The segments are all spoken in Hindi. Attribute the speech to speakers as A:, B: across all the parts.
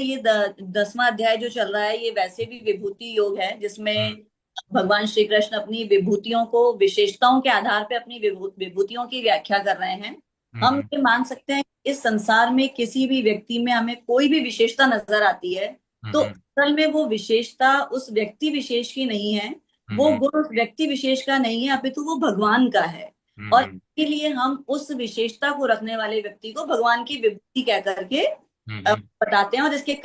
A: ये 10वां अध्याय जो चल रहा है ये वैसे भी विभूति योग है,
B: हम्म।
A: जिसमें भगवान श्री कृष्ण अपनी विभूतियों को, विशेषताओं के आधार पे अपनी विभूतियों की व्याख्या कर रहे हैं। हम
B: हम्म।
A: ये मान सकते हैं कि इस संसार में किसी भी व्यक्ति में हमें कोई भी विशेषता नजर आती है, तो
B: हम्म।
A: असल में वो विशेषता उस व्यक्ति विशेष की नहीं है, वो
B: हम्म।
A: गुण उस व्यक्ति विशेष का नहीं है, अपितु वो भगवान का है। और
B: हम्म।
A: इसके लिए हम उस विशेषता को रखने वाले व्यक्ति को भगवान की विभूति कह करके
B: हम्म।
A: बताते हैं। और इसके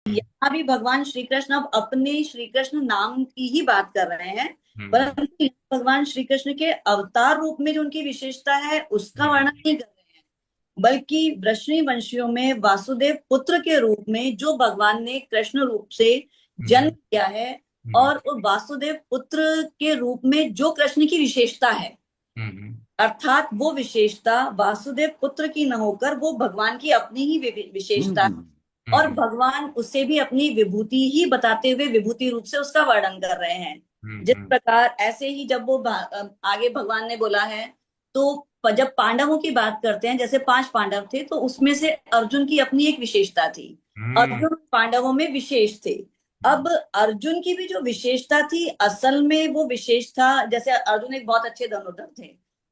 A: यहाँ भी भगवान श्री कृष्ण अब अपने श्री कृष्ण नाम की ही बात कर रहे हैं,
B: हम्म
A: परंतु भगवान श्री कृष्ण के अवतार रूप में जो उनकी विशेषता है उसका वर्णन
B: हम्म
A: नहीं कर रहे हैं, बल्कि वृष्णि वंशियों में वासुदेव पुत्र के रूप में जो भगवान ने कृष्ण रूप से जन्म
B: हम्म
A: किया है,
B: हम्म
A: और वो वासुदेव पुत्र के रूप में जो कृष्ण की विशेषता है,
B: हम्म
A: अर्थात वो विशेषता वासुदेव पुत्र की न होकर वो भगवान की अपनी ही विशेषता है, और
B: हम्म
A: भगवान उसे भी अपनी विभूति ही बताते हुए विभूति रूप से उसका वर्णन कर रहे हैं। जिस
B: हम्म
A: प्रकार ऐसे ही जब वो आगे भगवान ने बोला है, तो जब पांडवों की बात करते हैं, जैसे 5 पांडव थे तो उसमें से अर्जुन की अपनी एक विशेषता थी।
B: हम्म
A: अर्जुन पांडवों में विशेष थे। अब अर्जुन की भी जो विशेषता थी, असल में वो विशेष था, जैसे अर्जुन एक बहुत अच्छे धनुर्धर थे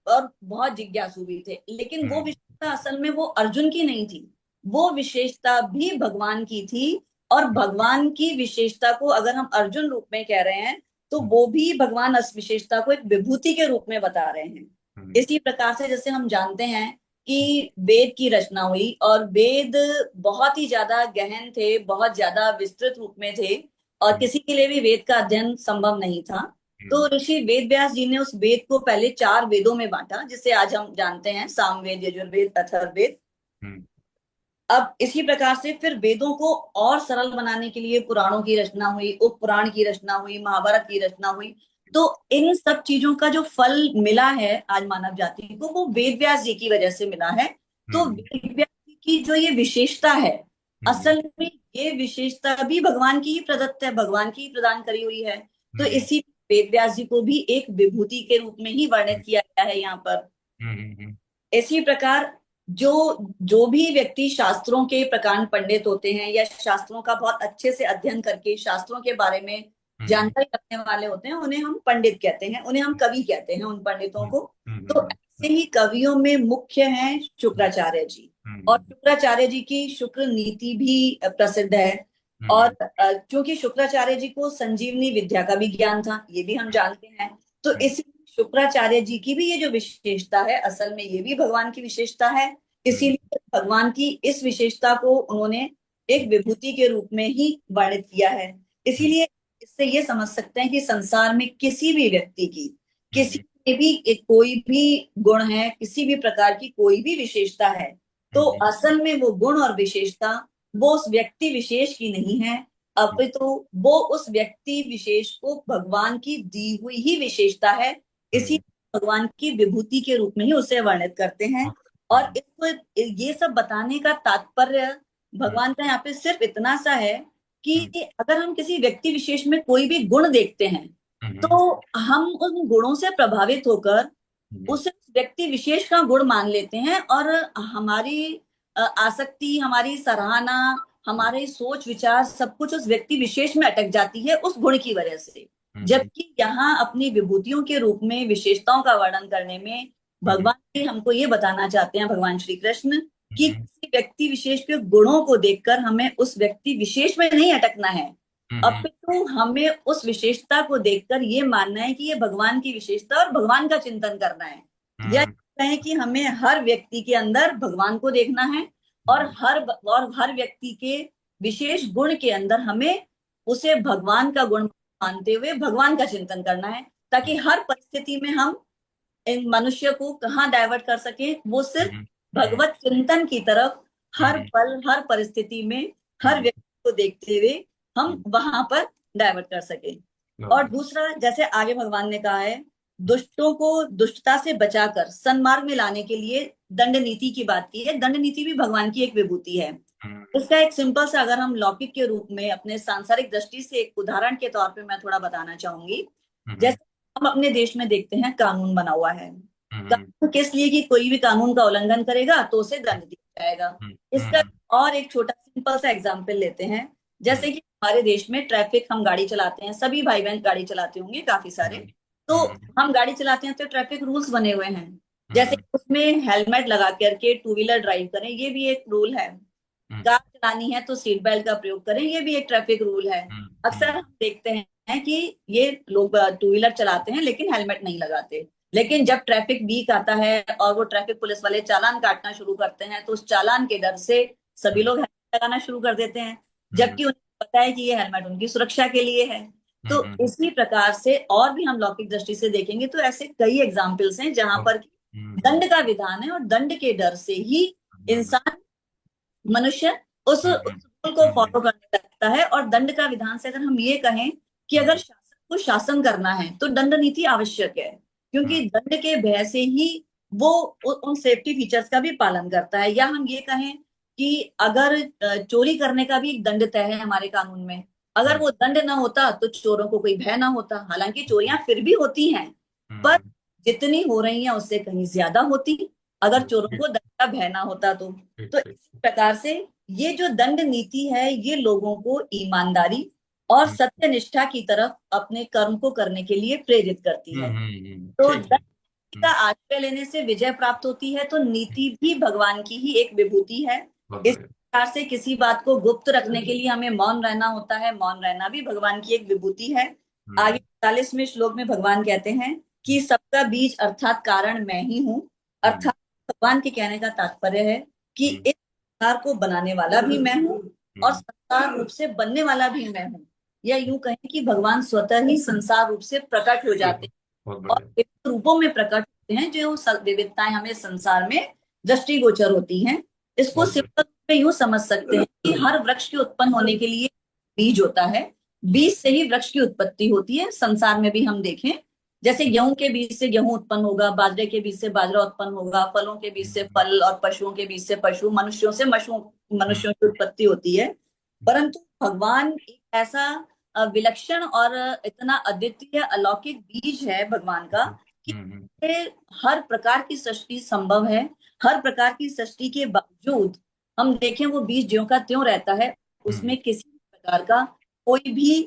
A: और बहुत जिज्ञासु भी थे, लेकिन वो
B: हम्म
A: विशेषता असल में वो अर्जुन की नहीं थी, वो विशेषता भी भगवान की थी। और भगवान की विशेषता को अगर हम अर्जुन रूप में कह रहे हैं, तो वो भी भगवान इस विशेषता को एक विभूति के रूप में बता रहे हैं। इसी प्रकार से जैसे हम जानते हैं कि वेद की रचना हुई, और वेद बहुत ही ज्यादा गहन थे, बहुत ज्यादा विस्तृत रूप में थे, और किसी के लिए भी वेद का अध्ययन संभव नहीं था। तो ऋषि वेद व्यास जी ने उस वेद को पहले 4 वेदों में बांटा, जिसे आज हम जानते हैं सामवेद, यजुर्वेद, अथर्ववेद। अब इसी प्रकार से फिर वेदों को और सरल बनाने के लिए पुराणों की रचना हुई, उप पुराण की रचना हुई, महाभारत की रचना हुई। तो इन सब चीजों का जो फल मिला है आज मानव जाति को, वो वेद व्यास जी की वजह से मिला है। तो वेद व्यास जी की जो ये विशेषता है, असल में ये विशेषता भी भगवान की ही प्रदत्त है, भगवान की ही प्रदान करी हुई है। तो इसी वेद व्यास जी को भी एक विभूति के रूप में ही वर्णित किया गया है यहाँ पर। इसी प्रकार जो जो भी व्यक्ति शास्त्रों के प्रकांड पंडित होते हैं, या शास्त्रों का बहुत अच्छे से अध्ययन करके शास्त्रों के बारे में जानकारी रखने वाले होते हैं, उन्हें हम पंडित कहते हैं, उन्हें हम कवि कहते हैं, उन पंडितों को। तो ऐसे ही कवियों में मुख्य हैं शुक्राचार्य जी। और शुक्राचार्य जी की शुक्र नीति भी प्रसिद्ध है। और क्योंकि शुक्राचार्य जी को संजीवनी विद्या का भी ज्ञान था, ये भी हम जानते हैं। तो इस शुक्राचार्य जी की भी ये जो विशेषता है, असल में ये भी भगवान की विशेषता है। इसीलिए भगवान की इस विशेषता को उन्होंने एक विभूति के रूप में ही वर्णित किया है। इसीलिए इससे ये समझ सकते हैं कि संसार में किसी भी व्यक्ति की, किसी में भी कोई भी गुण है, किसी भी प्रकार की कोई भी विशेषता है, तो असल में वो गुण और विशेषता वो उस व्यक्ति विशेष की नहीं है, अपितु वो उस व्यक्ति विशेष को भगवान की दी हुई ही विशेषता है। इसी भगवान की विभूति के रूप में ही उसे वर्णित करते हैं। और इसको ये सब बताने का तात्पर्य भगवान का यहाँ पे सिर्फ इतना सा है कि अगर हम किसी व्यक्ति विशेष में कोई भी गुण देखते हैं, तो हम उन गुणों से प्रभावित होकर उस व्यक्ति विशेष का गुण मान लेते हैं, और हमारी आसक्ति, हमारी सराहना, हमारे सोच विचार सब कुछ उस व्यक्ति विशेष में अटक जाती है उस गुण की वजह से। जबकि यहाँ अपनी विभूतियों के रूप में विशेषताओं का वर्णन करने में भगवान जी हमको ये बताना चाहते हैं, भगवान श्री कृष्ण, कि किसी व्यक्ति विशेष के गुणों को देखकर हमें उस व्यक्ति विशेष में नहीं अटकना है, अपितु हमें उस विशेषता को देखकर ये मानना है कि ये भगवान की विशेषता और भगवान का चिंतन करना है। यह है कि हमें हर व्यक्ति के अंदर भगवान को देखना है, और हर व्यक्ति के विशेष गुण के अंदर हमें उसे भगवान का गुण मानते हुए भगवान का चिंतन करना है, ताकि हर परिस्थिति में हम इन मनुष्य को कहाँ डाइवर्ट कर सके, वो सिर्फ भगवत चिंतन की तरफ हर पल हर परिस्थिति में हर व्यक्ति को देखते हुए हम वहां पर डाइवर्ट कर सके। और दूसरा, जैसे आगे भगवान ने कहा है, दुष्टों को दुष्टता से बचाकर सन्मार्ग में लाने के लिए दंड नीति की बात की है। दंड नीति भी भगवान की एक विभूति है। इसका एक सिंपल सा, अगर हम लौकिक के रूप में अपने सांसारिक दृष्टि से एक उदाहरण के तौर पे मैं थोड़ा बताना चाहूंगी। जैसे हम अपने देश में देखते हैं, कानून बना हुआ है। कानून किस लिए? कि कोई भी कानून का उल्लंघन करेगा तो उसे दंड दिया जाएगा। इसका और एक छोटा सिंपल सा एग्जाम्पल लेते हैं। जैसे कि हमारे देश में ट्रैफिक, हम गाड़ी चलाते हैं, सभी भाई बहन गाड़ी चलाते होंगे काफी सारे। तो हम गाड़ी चलाते हैं तो ट्रैफिक रूल्स बने हुए हैं, जैसे उसमें हेलमेट लगा करके टू व्हीलर ड्राइव करें, ये भी एक रूल है। कार चलानी है तो सीट बेल्ट का प्रयोग करें, ये भी एक ट्रैफिक रूल है। अक्सर हम देखते हैं कि ये लोग टू व्हीलर चलाते हैं लेकिन हेलमेट नहीं लगाते। लेकिन जब ट्रैफिक वीक आता है और वो ट्रैफिक पुलिस वाले चालान काटना शुरू करते हैं, तो उस चालान के डर से सभी लोग हेलमेट लगाना शुरू कर देते हैं। जबकि उन्हें पता है कि ये हेलमेट उनकी सुरक्षा के लिए है। तो इसी प्रकार से और भी हम लौकिक दृष्टि से देखेंगे तो ऐसे कई एग्जाम्पल्स हैं जहां पर दंड का विधान है और दंड के डर से ही इंसान, मनुष्य उस रूल को फॉलो करने लगता है। और दंड का विधान से अगर हम ये कहें कि अगर शासन को शासन करना है तो दंड नीति आवश्यक है, क्योंकि दंड के भय से ही वो उन सेफ्टी फीचर्स का भी पालन करता है। या हम ये कहें कि अगर चोरी करने का भी एक दंड तय है हमारे कानून में, अगर वो दंड ना होता तो चोरों को कोई भय ना होता। हालांकि चोरियां फिर भी होती हैं, पर जितनी हो रही हैं उससे कहीं ज्यादा होती अगर चोरों को दंड का भय ना होता तो इस प्रकार से ये जो दंड नीति है ये लोगों को ईमानदारी और सत्य निष्ठा की तरफ अपने कर्म को करने के लिए प्रेरित करती है। तो दंड का आश्रय लेने से विजय प्राप्त होती है, तो नीति भी भगवान की ही एक विभूति है। इस प्रकार से किसी बात को गुप्त रखने के लिए हमें मौन रहना होता है, मौन रहना भी भगवान की एक विभूति है। आगे 45वें श्लोक में भगवान कहते हैं कि सबका बीज अर्थात कारण मैं ही हूँ। अर्थात भगवान के कहने का तात्पर्य है कि इस संसार को बनाने वाला भी मैं हूँ और संसार रूप से बनने वाला भी मैं हूँ। या यूं कहें कि भगवान स्वतः ही संसार रूप से प्रकट हो जाते हैं और विविध रूपों में प्रकट होते हैं, जो विविधताएं हमें संसार में दृष्टिगोचर होती हैं। इसको सिंपल में यूं समझ सकते हैं कि हर वृक्ष के उत्पन्न होने के लिए बीज होता है, बीज से ही वृक्ष की उत्पत्ति होती है। संसार में भी हम देखें, जैसे गेहूं के बीज से गेहूं उत्पन्न होगा, बाजरे के बीज से बाजरा उत्पन्न होगा, फलों के बीज से फल और पशुओं के बीज से पशु, मनुष्यों से मनुष्यों की उत्पत्ति होती है। परंतु भगवान एक ऐसा विलक्षण और इतना अद्वितीय अलौकिक बीज है भगवान का कि हर प्रकार की सृष्टि संभव है। हर प्रकार की सृष्टि के बावजूद हम देखें वो बीज ज्यों का त्यों रहता है, उसमें किसी प्रकार का कोई भी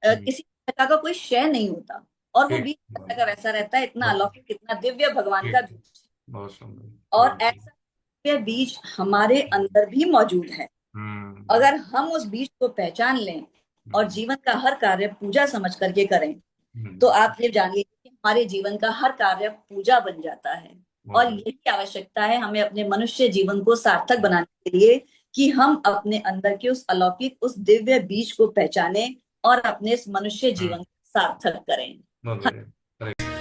A: किसी प्रकार का कोई क्षय नहीं होता और वो बीज वैसा का वैसा रहता है। इतना अलौकिक, इतना दिव्य भगवान का बीज, और ऐसा दिव्य बीज हमारे अंदर भी मौजूद है। अगर हम उस बीज को पहचान लें और जीवन का हर कार्य पूजा समझ करके करें तो आप ये जानिए कि हमारे जीवन का हर कार्य पूजा बन जाता है। और यही आवश्यकता है हमें अपने मनुष्य जीवन को सार्थक बनाने के लिए कि हम अपने अंदर के उस अलौकिक, उस दिव्य बीज को पहचानें और अपने इस मनुष्य जीवन को सार्थक करें।